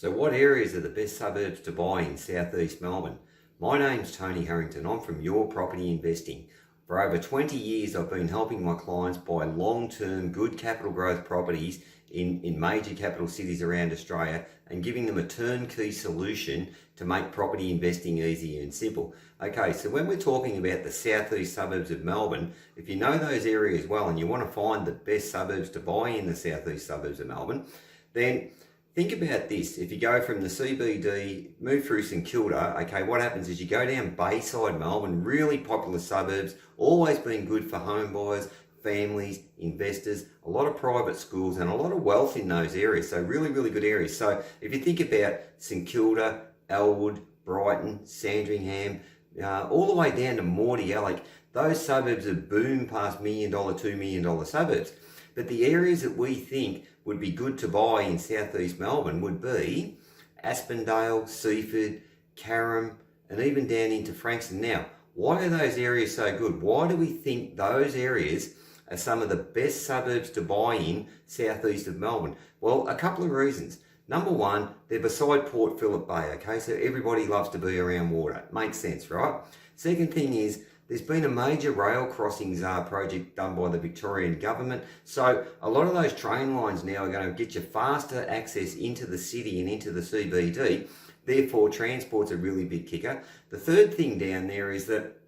So what areas are the best suburbs to buy in southeast Melbourne? My name's Tony Harrington. I'm from Your Property Investing. For over 20 years, I've been helping my clients buy long-term, good capital growth properties in major capital cities around Australia and giving them a turnkey solution to make property investing easy and simple. Okay, so when we're talking about the southeast suburbs of Melbourne, if you know those areas well and you want to find the best suburbs to buy in the southeast suburbs of Melbourne, then think about this. If you go from the CBD, move through St Kilda, okay, what happens is you go down Bayside Melbourne, really popular suburbs, always been good for home buyers, families, investors, a lot of private schools and a lot of wealth in those areas. So really, really good areas. So if you think about St Kilda, Elwood, Brighton, Sandringham, all the way down to Mordialloc, those suburbs have boomed past $1 million, $2 million suburbs. But the areas that we think would be good to buy in southeast Melbourne would be Aspendale, Seaford, Carrum, and even down into Frankston. Now, why are those areas so good? Why do we think those areas are some of the best suburbs to buy in southeast of Melbourne? Well, a couple of reasons. Number one, they're beside Port Phillip Bay, okay? So everybody loves to be around water. It makes sense, right? Second thing is, there's been a major rail crossings project done by the Victorian government. So a lot of those train lines now are going to get you faster access into the city and into the CBD. Therefore, transport's a really big kicker. The third thing down there is that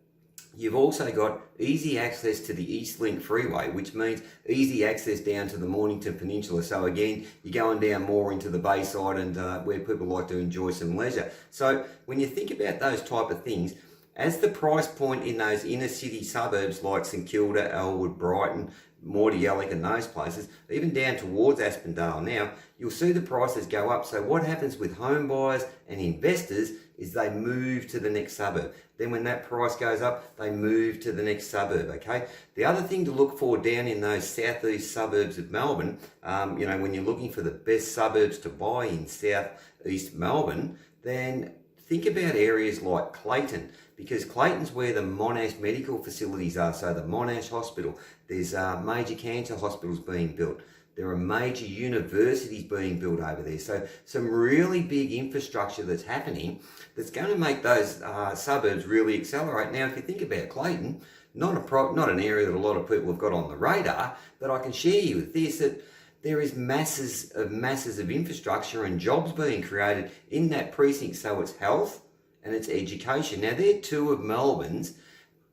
you've also got easy access to the Eastlink Freeway, which means easy access down to the Mornington Peninsula. So again, you're going down more into the Bayside and where people like to enjoy some leisure. So when you think about those type of things, as the price point in those inner city suburbs like St Kilda, Elwood, Brighton, Mordialloc and those places, even down towards Aspendale now, you'll see the prices go up. So what happens with home buyers and investors is they move to the next suburb. Then when that price goes up, they move to the next suburb, okay? The other thing to look for down in those southeast suburbs of Melbourne, when you're looking for the best suburbs to buy in southeast Melbourne, then think about areas like Clayton, because Clayton's where the Monash medical facilities are. So the Monash Hospital, there's major cancer hospitals being built. There are major universities being built over there. So some really big infrastructure that's happening that's going to make those suburbs really accelerate. Now, if you think about Clayton, not an area that a lot of people have got on the radar, but I can share you with this, that there is masses of infrastructure and jobs being created in that precinct. So it's health and it's education. Now, they're two of Melbourne's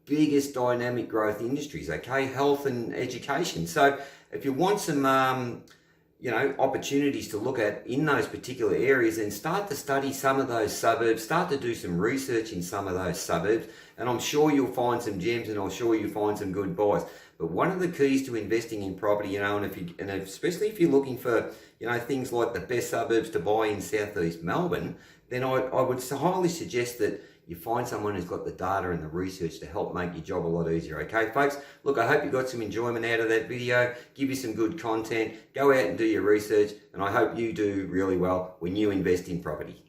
biggest dynamic growth industries, okay? Health and education. So if you want some, opportunities to look at in those particular areas, then start to study some of those suburbs, start to do some research in some of those suburbs, and I'm sure you'll find some gems and I'm sure you'll find some good buys. But one of the keys to investing in property, and especially if you're looking for, things like the best suburbs to buy in southeast Melbourne, then I would highly suggest that you find someone who's got the data and the research to help make your job a lot easier. Okay, folks? Look, I hope you got some enjoyment out of that video, give you some good content, go out and do your research, and I hope you do really well when you invest in property.